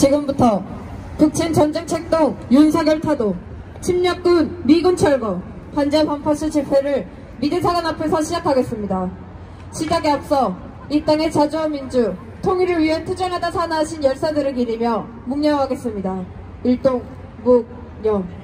지금부터 북친 전쟁 책동 윤석열 타도, 침략군 미군 철거, 반제 반파수 집회를 미대사관 앞에서 시작하겠습니다. 시작에 앞서 이 땅의 자주와 민주, 통일을 위해 투쟁하다 사나하신 열사들을 기리며 묵념하겠습니다. 일동 묵념.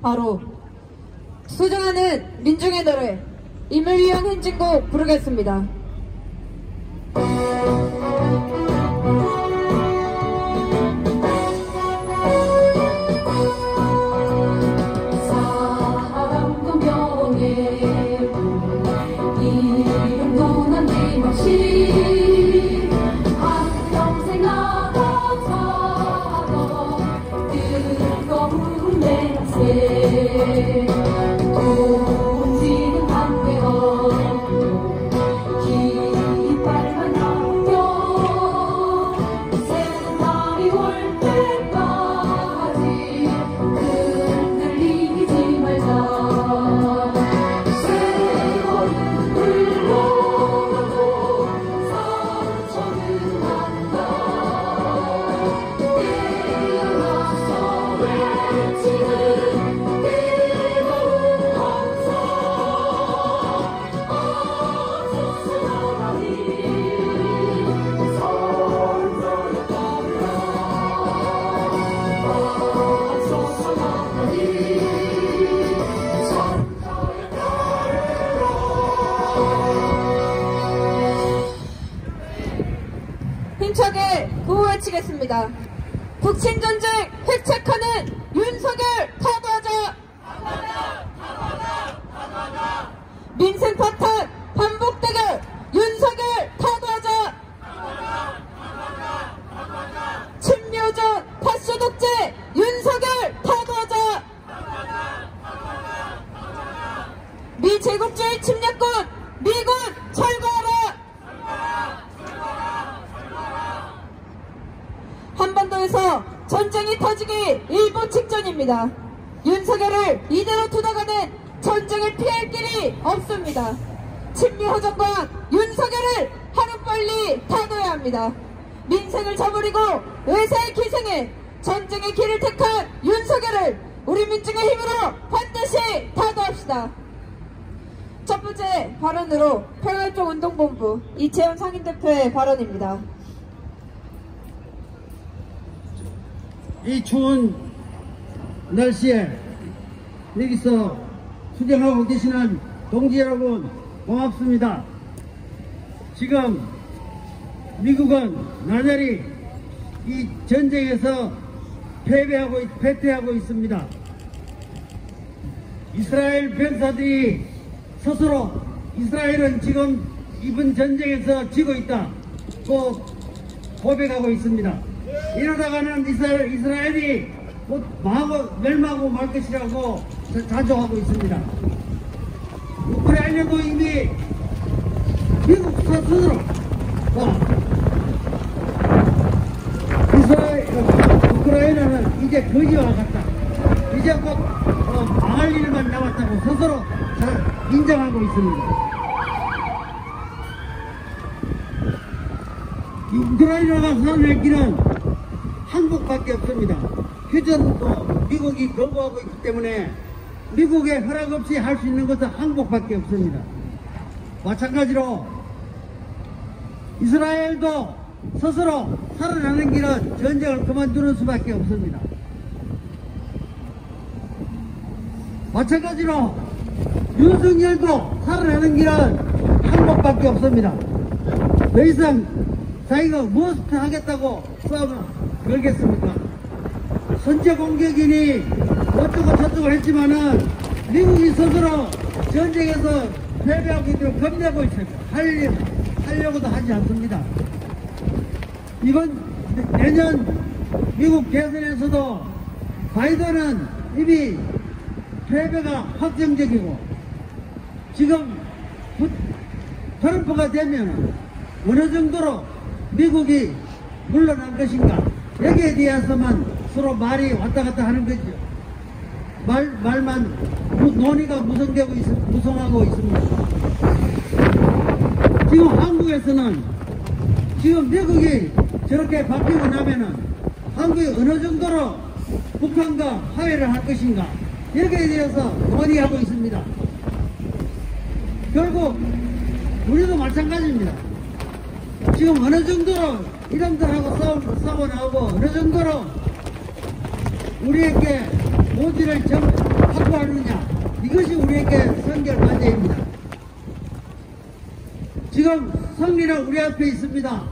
바로 수정하는 민중의 노래 임을 위한 행진곡 부르겠습니다. 사랑도 명예 이름도 남김없이 한평생 나눠 살던 뜨거운 내 생 동지는 한때어 깃발만 남겨 새는 날이 올 때까지 흔들리지 말자. 세월은 흘러도 상처는 난다. 깨어나서 외치는 힘차게 구호 외치겠습니다. 북친전쟁 획책하는 윤석열 타도하자! 민생 파탄 반복 대결 윤석열 타도하자! 친묘전 파쇼 독재 윤석열 타도하자! 미제국주의 침략군 미군 철거하라! 한반도에서 전쟁이 터지기 일보 직전입니다. 윤석열을 이대로 두다가는 전쟁을 피할 길이 없습니다. 친미허정과 윤석열을 하루빨리 타도해야 합니다. 민생을 저버리고 의사의 기생에 전쟁의 길을 택한 윤석열을 우리 민중의 힘으로 반드시 타도합시다. 첫 번째 발언으로 평화일종운동본부 이채원 상임대표의 발언입니다. 이 추운 날씨에 여기서 수경하고 계시는 동지 여러분 고맙습니다. 지금 미국은 나날이 이 전쟁에서 패퇴하고 있습니다. 이스라엘 병사들이 스스로 이스라엘은 지금 이번 전쟁에서 지고 있다고 고백하고 있습니다. 이러다가는 이스라엘이 곧 멸망하고 말 것이라고 자조하고 있습니다. 우크라이나도 이미 미국 스스로 우크라이나는 이제 거지와 같다. 이제 곧 망할 일만 남았다고 스스로 인정하고 있습니다. 우크라이나가 선언할 길은 한국밖에 없습니다. 휴전도 미국이 거부하고 있기 때문에 미국의 허락 없이 할 수 있는 것은 한국밖에 없습니다. 마찬가지로 이스라엘도 스스로 살아나는 길은 전쟁을 그만두는 수밖에 없습니다. 마찬가지로 윤석열도 살아나는 길은 한국밖에 없습니다. 더 이상 자기가 무엇을 하겠다고 싸움을 걸겠습니까? 선제 공격이니 어쩌고 저쩌고 했지만은 미국이 스스로 전쟁에서 패배하고 있도록 겁내고 있습니다. 하려고도 하지 않습니다. 이번 내년 미국 대선에서도 바이든은 이미 패배가 확정적이고 지금 트럼프가 되면 어느 정도로 미국이 물러날 것인가 여기에 대해서만 서로 말이 왔다 갔다 하는 거죠. 말만 논의가 무성하고 있습니다. 지금 한국에서는 지금 미국이 저렇게 바뀌고 나면은 한국이 어느 정도로 북한과 화해를 할 것인가 여기에 대해서 논의하고 있습니다. 결국 우리도 마찬가지입니다. 지금 어느 정도로 이놈들하고 싸워 나오고 어느 정도로 우리에게 모지를 확보하느냐 이것이 우리에게 선결 과제입니다. 지금 승리는 우리 앞에 있습니다.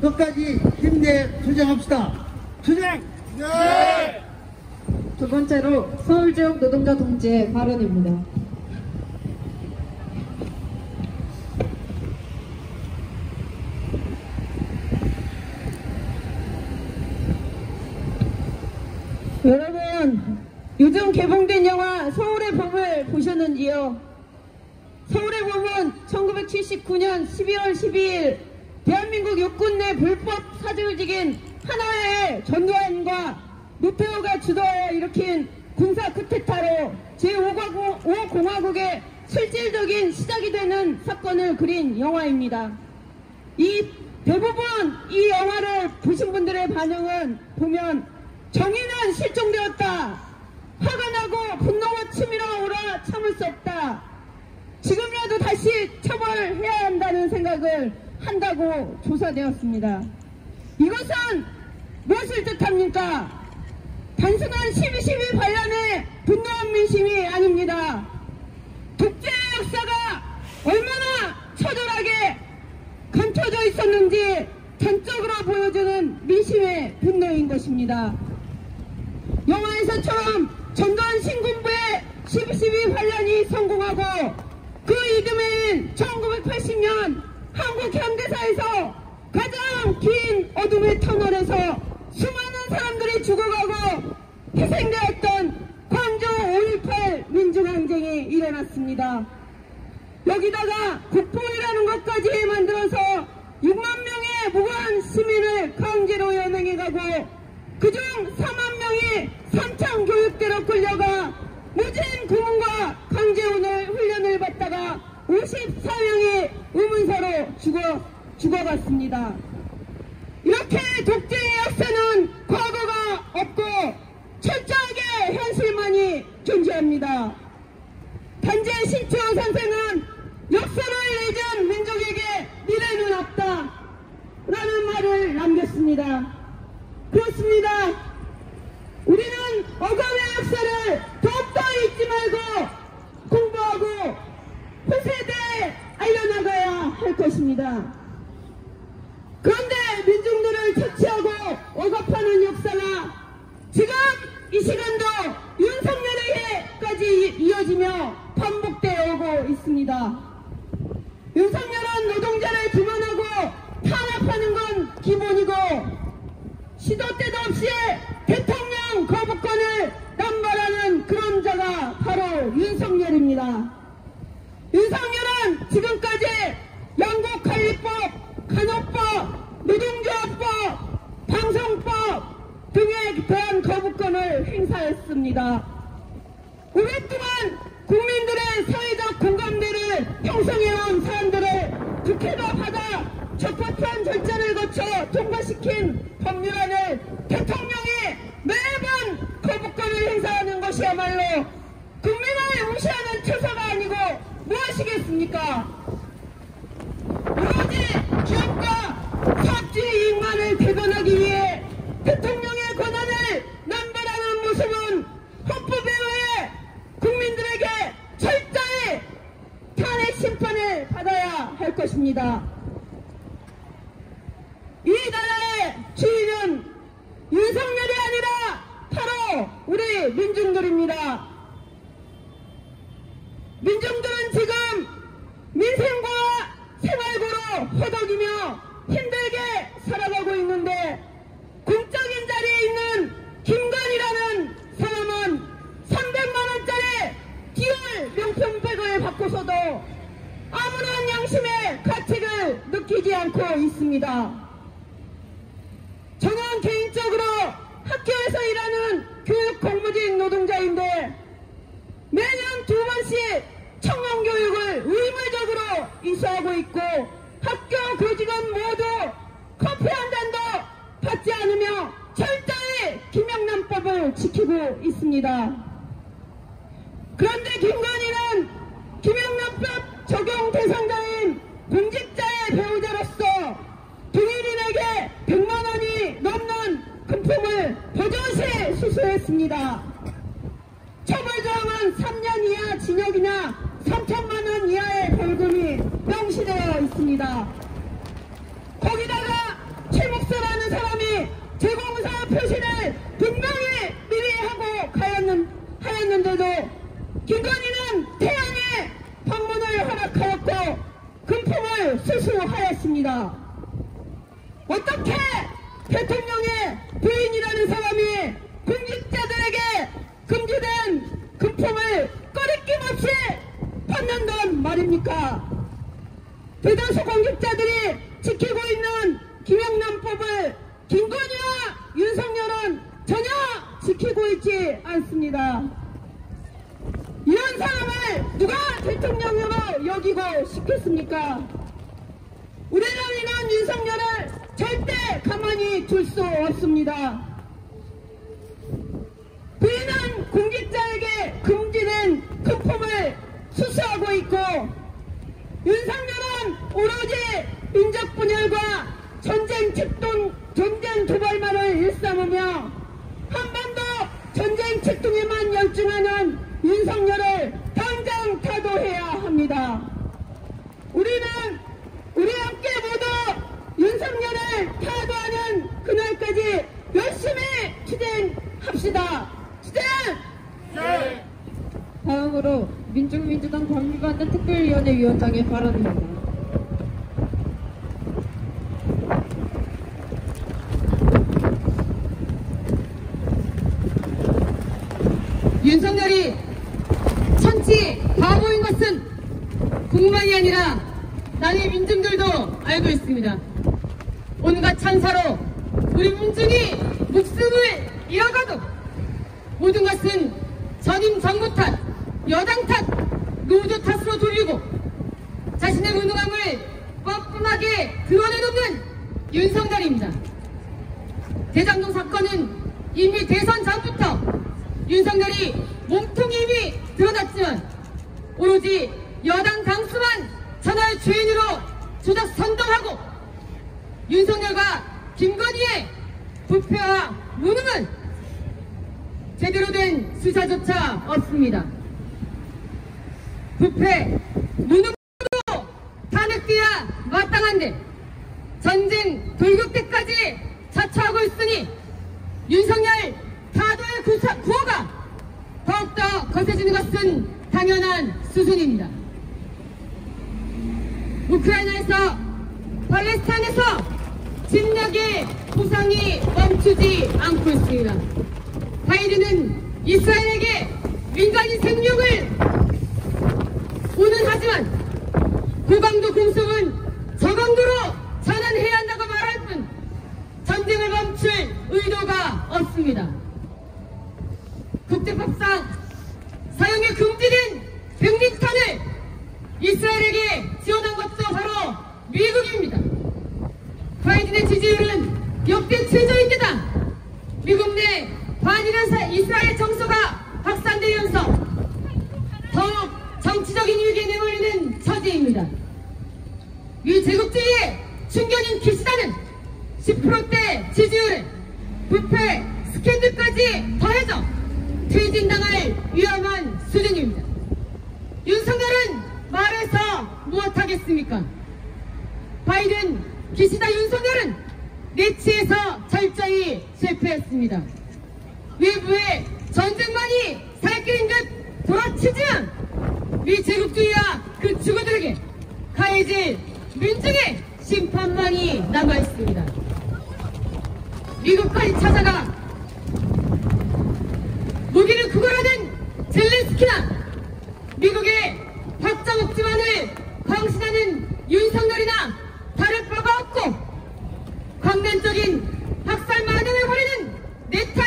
끝까지 힘내 투쟁합시다. 투쟁! 네! 두 번째로 서울지역 노동자 동지의 발언입니다. 여러분, 요즘 개봉된 영화 서울의 봄을 보셨는지요? 서울의 봄은 1979년 12월 12일 대한민국 육군 내 불법 사직을 지긴 하나의 전두환과 노태우가 주도하여 일으킨 군사 쿠데타로 제5공화국의 실질적인 시작이 되는 사건을 그린 영화입니다. 대부분 이 영화를 보신 분들의 반응은 보면 정의는 실종되었다. 화가 나고 분노가 치밀어 오라 참을 수 없다. 지금이라도 다시 처벌해야 한다는 생각을 한다고 조사되었습니다. 이것은 무엇을 뜻합니까? 단순한 12.12 반란의 분노한 민심이 아닙니다. 독재의 역사가 얼마나 처절하게 감춰져 있었는지 전적으로 보여주는 민심의 분노인 것입니다. 영화에서처럼 전두환 신군부의 12.12 반란이 성공하고 그 이듬해인 1980년 한국 현대사에서 가장 긴 어둠의 터널에서 수많은 사람들이 죽어가고 희생되었던 광주 5.18 민중항쟁이 일어났습니다. 여기다가 국보이라는 것까지 만들어서 6만 명의 무고한 시민을 강제로 연행해가고 그중 4만 명이 삼창 교육대로 끌려가 무진 고문과 강제훈을 훈련을 받다가 54명이 의문사로 죽어갔습니다. 이렇게 독재의 역사는 과거가 없고 철저하게 현실만이 존재합니다. 단지 신채호 선생은 역사를 잊은 민족에게 미래는 없다 라는 말을 남겼습니다. 그렇습니다. 우리는 억울의 역사를 더욱더 잊지 말고 공부하고 후세대에 알려나가야 할 것입니다. 그런데 민중들을 착취하고 억압하는 역사가 지금 이 시간도 윤석열에게까지 이어지며 반복되어 오고 있습니다. 윤석열은 노동자를 기만하고 탄압하는 건 기본이고 시도 때도 없이 대통령 거부권을 남발하는 그런 자가 바로 윤석열입니다. 윤석열은 지금까지 영국관리법, 간호법, 노동조합법, 방송법 등에 대한 거부권을 행사했습니다. 오랫동안 국민들의 사회적 공감대를 형성해온 사람들을 국회가 받아 적법한 절차를 거쳐 통과시킨 법률안을 대통령이 매번 거부권을 행사하는 것이야말로 국민을 무시하는 처사가 아니고 무엇이겠습니까? 오로지 기업가 사업주의 이익만을 대변하기 위해 대통령의 권한을 남발하는 모습은 헌법에 의해 국민들에게 철저히 탄핵 심판을 받아야 할 것입니다. 이 나라의 주인은 윤석열이 아니라 바로 우리 민중들입니다. 민중들은 지금 민생과 생활고로 허덕이며 힘들게 살아가고 있는데 공적인 자리에 있는 김건희라는 사람은 학교에서 일하는 교육 공무직 노동자인데 매년 2번씩 청년교육을 의무적으로 이수하고 있고 학교 교직원 모두 커피 한 잔도 받지 않으며 철저히 김영란법을 지키고 있습니다. 그런데 김건희는 김영란법 적용 대상자인 공직자의 배우자로서 동일인에게 100만 원이 넘는 금품을 버젓이 수수했습니다. 처벌조항은 3년 이하 징역이나 3천만 원 이하의 벌금이 명시되어 있습니다. 거기다가 최목수라는 사람이 재공사 표시를 분명히 미리 하고 하였는데도 김건희는 태양의 방문을 허락하였고 금품을 수수하였습니다. 어떻게 대통령의 부인이라는 사람이 공직자들에게 금지된 금품을 꺼리낌 없이 받는단 말입니까? 대다수 공직자들이 지키고 있는 김영란법을 김건희와 윤석열은 전혀 지키고 있지 않습니다. 이런 사람을 누가 대통령으로 여기고 싶겠습니까? 우리는 윤석열을 절대 가만히 둘 수 없습니다. 부인은 공직자에게 금지된 금품을 수수하고 있고 윤석열은 오로지 인적 분열과 전쟁 도발만을 일삼으며 한반도 전쟁 책동에만 열중하는 윤석열을 당장 타도해야 합니다. 우리는 우리 함께 모두 윤석열을 타도하는 그날까지 열심히 투쟁합시다. 투쟁! 네. 다음으로 민중민주당 관계관대 특별위원회 위원장의 발언입니다. 윤석열이 천치 바보인 것은 국만이 아니라 남의 민중들도 알고 있습니다. 온갖 찬사로 우리 민중이 목숨을 잃어가도 모든 것은 전임 정부 탓, 여당 탓, 노조 탓으로 돌리고 자신의 무능함을 뻔뻔하게 드러내놓는 윤석열입니다. 대장동 사건은 이미 대선 전부터 윤석열이 몸통이 이미 드러났지만 오로지 여당 당수만 전화의 주인으로 조작 선동하고 윤석열과 김건희의 부패와 무능은 제대로 된 수사조차 없습니다. 부패, 무능으로 탄핵돼야 마땅한데 전쟁 돌격 때까지 자처하고 있으니 윤석열 타도의 구호가 더욱더 거세지는 것은 당연한 수순입니다. 우크라이나에서 팔레스타인에서 침략의 부상이 멈추지 않고 있습니다. 바이든은 이스라엘에게 민간인 생명을 운운하지만 고강도 공습은 저강도로 전환해야 한다고 말할 뿐 전쟁을 멈출 의도가 없습니다. 국제법상 사용이 금지된 백린탄을 이스라엘에게 지원한 것도 바로 미국입니다. 바이든의 지지율은 역대 최저인데다 미국 내 반이란 이스라엘 정서가 확산되면서 더욱 정치적인 위기에 내몰리는 처지입니다. 이 제국주의의 충견인 기시다는 10%대 지지율에 부패 스캔들까지 더해져 퇴진당할 위험한 수준입니다. 윤석열은 말해서 무엇하겠습니까? 바이든, 기시다, 윤석열은 내치에서 철저히 실패했습니다. 외부의 전쟁만이 살길인 듯 돌아치지만 미 제국주의와 그 주거들에게 가해질 민중의 심판만이 남아있습니다. 미국까지 찾아가 무기를 구걸하는 젤렌스키나 미국의 확장 억지만을 광신하는 윤석열이나 다를 바가 없고 광단적인 학살 만행을 벌이는 네타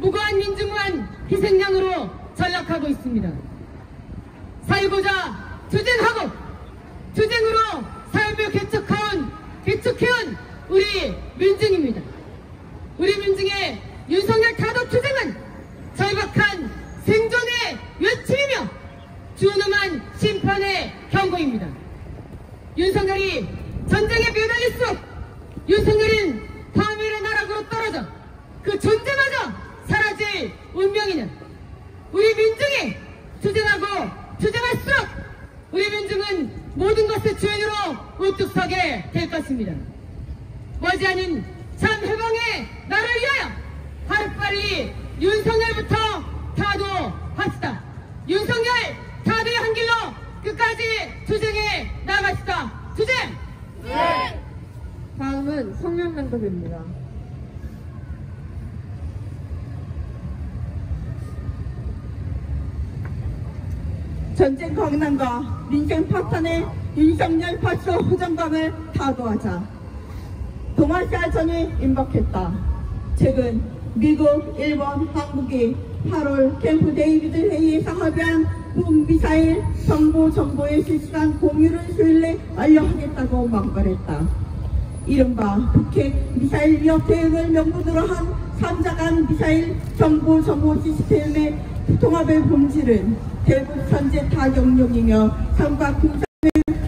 무고한 민중만 희생양으로 전락하고 있습니다. 살고자 투쟁하고 투쟁으로 삶을 개척해온 우리 민중입니다. 우리 민중의 윤석열 타도 투쟁은 절박한 생존의 외침이며 준엄한 심판의 경고입니다. 윤석열이 전쟁에 매달릴수록 윤석열은 파멸의 나락으로 떨어져 그 존재마저 사라질 운명이는 우리 민중이 투쟁하고 투쟁할수록 우리 민중은 모든 것의 주인으로 우뚝 서게 될 것입니다. 머지않은 참 해방의 나를 위하여 하루빨리 윤석열부터 타도합시다. 윤석열 타도의 한 길로 끝까지 투쟁해 나갑시다. 투쟁! 네! 다음은 성명낭독입니다. 전쟁 광란과 민생 파탄의 윤석열 파쇼 호전감을 타도하자. 동아시아전이 임박했다. 최근 미국, 일본, 한국이 8월 캠프 데이비드 회의에서 합의한 북미사일 정보의 실시간 공유를 수요일 내 완료하겠다고 막말했다. 이른바 북핵 미사일 위협 대응을 명분으로 한 3자간 미사일 정보 시스템의 통합의 본질은 대북 선제 타격용이며 삼각 군사의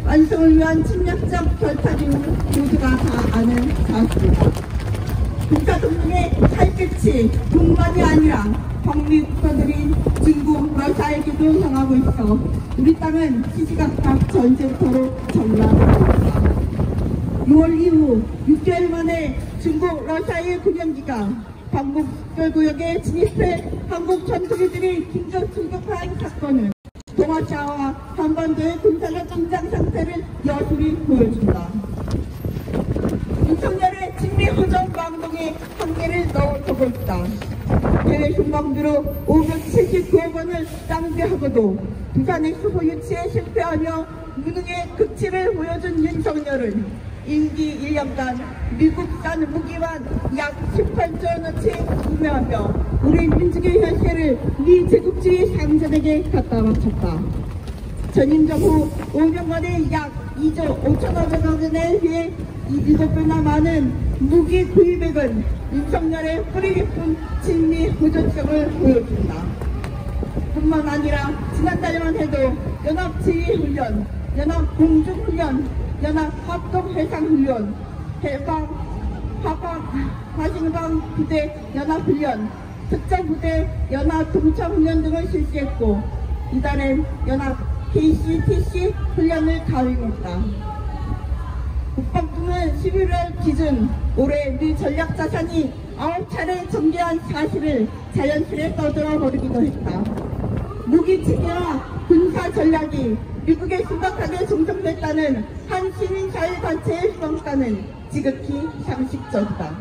완성을 위한 침략적 결탁인 모두가 다 아는 사실이다. 군사동맹의 칼끝이 북만이 아니라 북미 국가들인 중국, 러시아에게도 향하고 있어 우리 땅은 시시각각 전쟁터로 전락하고 있다. 6월 이후 6개월 만에 중국, 러시아의 군용기가 방북 국결구역에 진입해 한국 전투기들이 긴급 출격한 사건은 동아시아와 한반도의 군사적 긴장 상태를 여실히 보여준다. 윤석열의 친미호전 방동에 한계를 넣어두고 있다. 해외 흉방비로 579억 원을 낭비하고도 부산의 수호 유치에 실패하며 무능의 극치를 보여준 윤석열은 임기 1년간 미국산 무기만 약 18조 원어치 구매하며 우리 민족의 현실을 미 제국주의 상전에게 갖다 바쳤다. 전임 정부 5년간에 약 2조 5천억 원에 비해 7배나 많은 무기 구입액은 윤석열의 뿌리 깊은 친미 호전성을 보여준다. 뿐만 아니라 지난달만 해도 연합지휘훈련, 연합공중훈련, 연합합동해상훈련, 화신방 부대 연합훈련, 특전부대 연합동참훈련 등을 실시했고 이달엔 연합 KCTC 훈련을 가행했다. 국방부는 11월 기준 올해 미 전략자산이 9차례 전개한 사실을 자연스레 떠들어 버리기도 했다. 무기체계와 군사 전략이 미국에 심각하게 종속됐다는 한 시민사회단체의 평가는 지극히 상식적이다.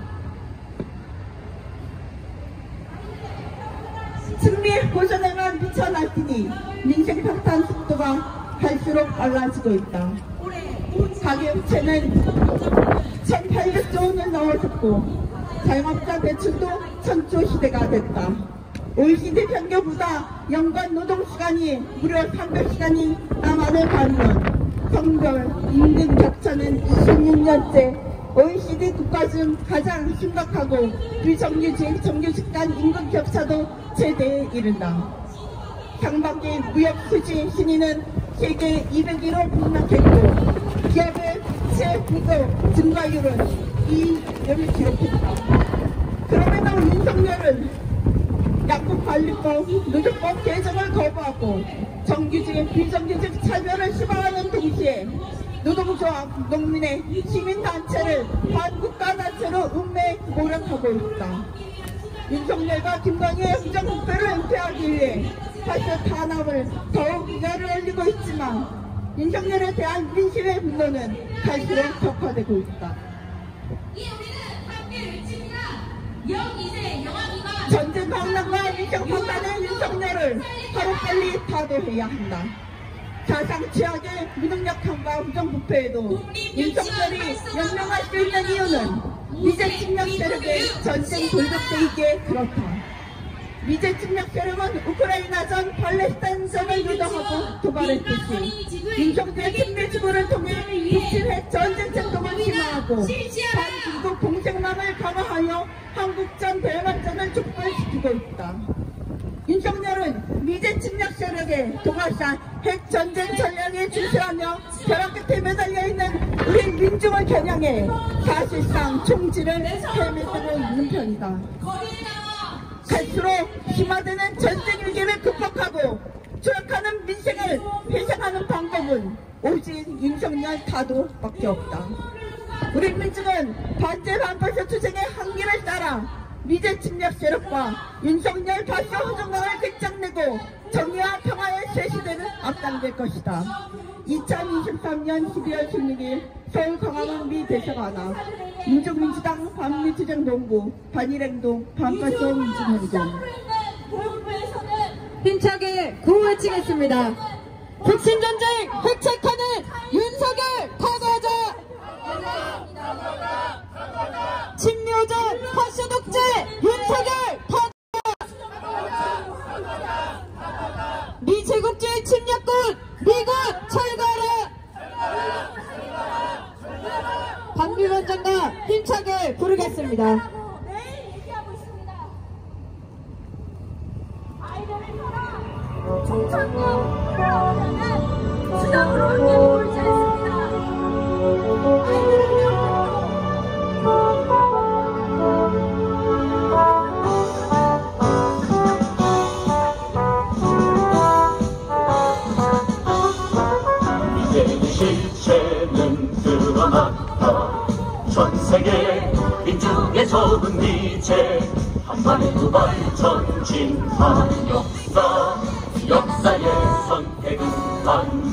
친미 호전에만 미쳐 날뛰니 민생 파탄 속도가 갈수록 빨라지고 있다. 가계부채는 1800조 원을 넘어섰고 자영업자 대출도 천조 시대가 됐다. OECD 평균보다 연간 노동시간이 무려 300시간이 남한을 가리면 성별, 임금 격차는 26년째 OECD 국가 중 가장 심각하고 비정규직, 정규직 간 임금 격차도 최대에 이른다. 상반기 무역 수지 순위는 세계 201로 폭락했고 기업의 부채 부도 증가율은 2위를 기록했다. 그럼에도 윤석열은 약국관리법, 노조법 개정을 거부하고 정규직, 비정규직 차별을 심화하는 동시에 노동조합, 농민의 시민단체를 반국가단체로 운명에 몰아가고 있다. 윤석열과 김건희의 행정국회를 은폐하기 위해 사실 탄압을 더욱 열을 올리고 있지만 윤석열에 대한 민심의 분노는 갈수록 격화되고 있다. 전쟁 방랑과 민생 판단의 윤석열을 하루빨리 타도해야 한다. 사상 최악의 무능력함과 부정부패에도 윤석열이 연명할 수 있는 이유는 미제 침략 세력의 전쟁 돌격대이기에 그렇다. 미제 침략 세력은 우크라이나전 팔레스타인전을 유도하고 도발했듯이 윤석열 친미 지구를 통해 북침해 전쟁 행동을 심화하고 반중국 공생망을 강화하여 한국전 대만전을 촉발시키고 있다. 윤석열은 미제 침략 세력의 도발사 핵전쟁 전략에 주시하며 벼락 끝에 매달려 있는 우리 민중을 겨냥해 사실상 총질을 헤매고 있는 편이다. 갈수록 심화되는 전쟁 위기를 극복하고 추락하는 민생을 회생하는 방법은 오직 윤석열 타도밖에 없다. 우리 민중은 반제 반포세 투쟁의 한길을 따라 미제 침략 세력과 윤석열 다시 허정강을 끝장내고 정의와 평화의 새 시대를 앞당길 것이다. 2023년 12월 16일 서울 광화문 미 대사관앞 민족민주당 반미투쟁본부 반일행동 반파쇼 민중행동 힘차게 구호 외치겠습니다. 북신전쟁 획책하는 윤석열 타도하자! 친묘전 파쇼독재 윤석열 타도하자! 미제국주의 침략군 미군 철거하라! 반미원장과 힘차게 부르겠습니다. 총천국 돌아오려면 수정으로 내몰지 않습니다. 아이들을 이제 실체는 드러났다. 전세계 민중의 적은 미제 한반의 두발 전진한 역사의 선택은 반미.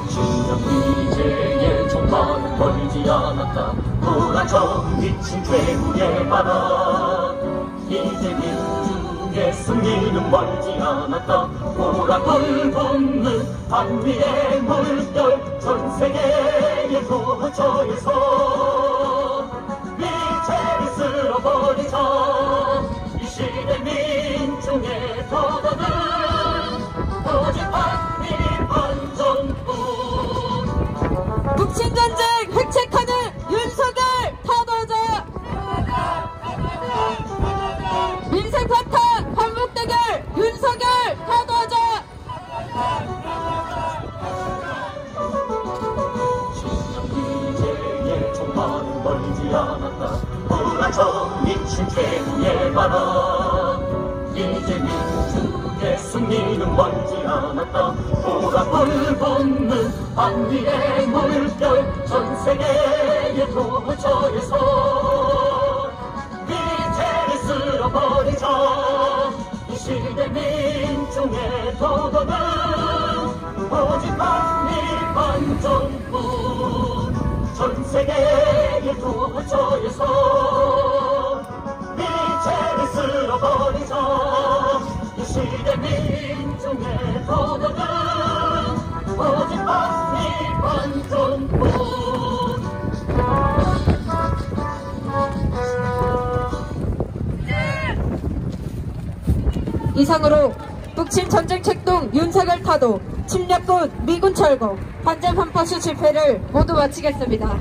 진정 미제의 정말은 멀지 않았다. 불안 정리친 최후의 바람. 이제 민중의 승리는 멀지 않았다. 보라돌 돋는 반미의 물결 전세계의 도처에서 미제를 쓸어버리자. 이 시대 민중의 도전은 오직 반미 반전뿐. 북신전쟁 획책하는 윤석열 타도하자! 민생사탄 반복대결 윤석열 타도하자! 미제의 종말은 멀지 않았다. 불안 정리친 최후의 바람. 이제 민중의 승리는 멀지 않았다. 보라불 돋는 반미의 물결 전세계의 도처에서 미제를 쓸어버리자. 이 시대 민중의 도전은 오직 반미 반전뿐. 전세계의 도처에서 미제를 쓸어버리자. 이 시대 민중의 도전은 오직 반미 반전뿐. 이상으로 북친 전쟁 책동 윤석열 타도 침략군 미군 철거 반전 반파쇼 집회를 모두 마치겠습니다.